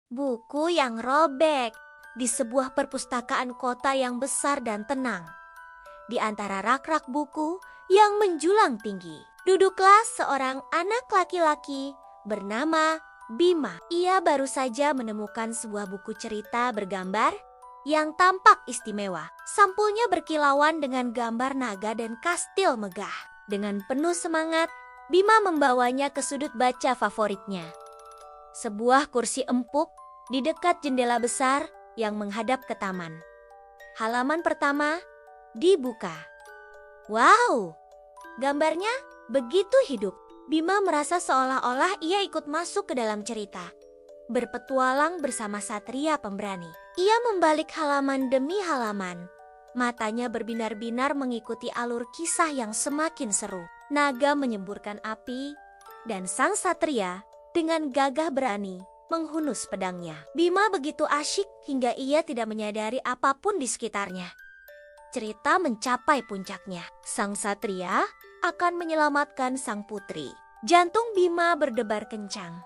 Buku yang robek di sebuah perpustakaan kota yang besar dan tenang. Di antara rak-rak buku yang menjulang tinggi, duduklah seorang anak laki-laki bernama Bima. Ia baru saja menemukan sebuah buku cerita bergambar yang tampak istimewa. Sampulnya berkilauan dengan gambar naga dan kastil megah. Dengan penuh semangat, Bima membawanya ke sudut baca favoritnya. Sebuah kursi empuk di dekat jendela besar yang menghadap ke taman. Halaman pertama dibuka. Wow, gambarnya begitu hidup. Bima merasa seolah-olah ia ikut masuk ke dalam cerita. Berpetualang bersama satria pemberani. Ia membalik halaman demi halaman. Matanya berbinar-binar mengikuti alur kisah yang semakin seru. Naga menyemburkan api dan sang satria dengan gagah berani menghunus pedangnya. Bima begitu asyik hingga ia tidak menyadari apapun di sekitarnya. Cerita mencapai puncaknya. Sang satria akan menyelamatkan sang putri. Jantung Bima berdebar kencang.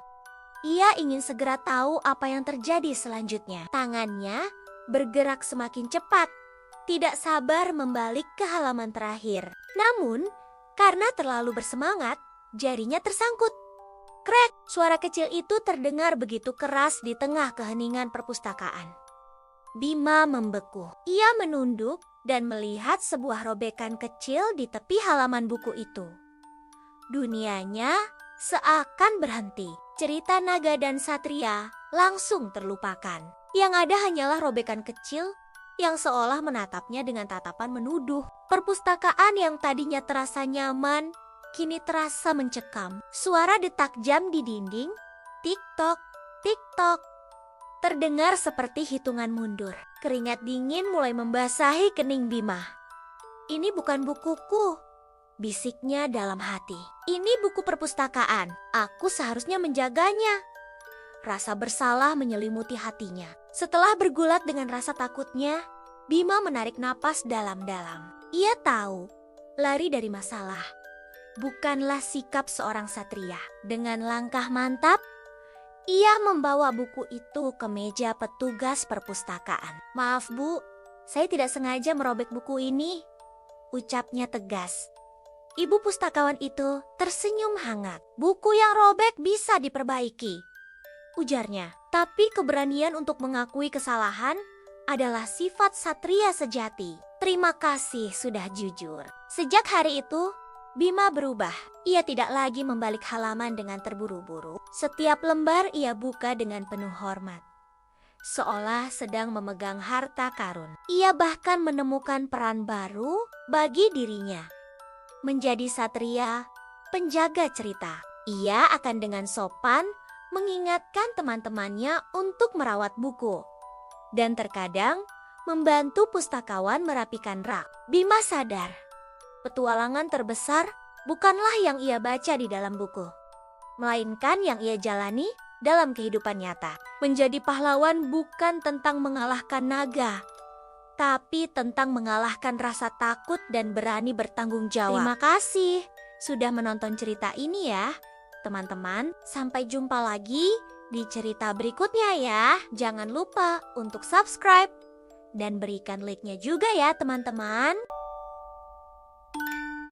Ia ingin segera tahu apa yang terjadi selanjutnya. Tangannya bergerak semakin cepat. Tidak sabar membalik ke halaman terakhir. Namun, karena terlalu bersemangat, jarinya tersangkut. Krek, suara kecil itu terdengar begitu keras di tengah keheningan perpustakaan. Bima membeku. Ia menunduk dan melihat sebuah robekan kecil di tepi halaman buku itu. Dunianya seakan berhenti. Cerita naga dan satria langsung terlupakan. Yang ada hanyalah robekan kecil yang seolah menatapnya dengan tatapan menuduh. Perpustakaan yang tadinya terasa nyaman kini terasa mencekam. Suara detak jam di dinding, tik-tok, tik-tok, terdengar seperti hitungan mundur. Keringat dingin mulai membasahi kening Bima. "Ini bukan bukuku," bisiknya dalam hati. "Ini buku perpustakaan. Aku seharusnya menjaganya." Rasa bersalah menyelimuti hatinya. Setelah bergulat dengan rasa takutnya, Bima menarik napas dalam-dalam. Ia tahu, lari dari masalah bukanlah sikap seorang satria. Dengan langkah mantap, ia membawa buku itu ke meja petugas perpustakaan. "Maaf Bu, saya tidak sengaja merobek buku ini," ucapnya tegas. Ibu pustakawan itu tersenyum hangat. "Buku yang robek bisa diperbaiki," ujarnya. "Tapi keberanian untuk mengakui kesalahan adalah sifat satria sejati. Terima kasih sudah jujur." Sejak hari itu, Bima berubah. Ia tidak lagi membalik halaman dengan terburu-buru. Setiap lembar ia buka dengan penuh hormat, seolah sedang memegang harta karun. Ia bahkan menemukan peran baru bagi dirinya, menjadi satria, penjaga cerita. Ia akan dengan sopan mengingatkan teman-temannya untuk merawat buku, dan terkadang membantu pustakawan merapikan rak. Bima sadar, petualangan terbesar bukanlah yang ia baca di dalam buku, melainkan yang ia jalani dalam kehidupan nyata. Menjadi pahlawan bukan tentang mengalahkan naga, tapi tentang mengalahkan rasa takut dan berani bertanggung jawab. Terima kasih sudah menonton cerita ini ya, teman-teman. Sampai jumpa lagi di cerita berikutnya ya. Jangan lupa untuk subscribe dan berikan like-nya juga ya teman-teman.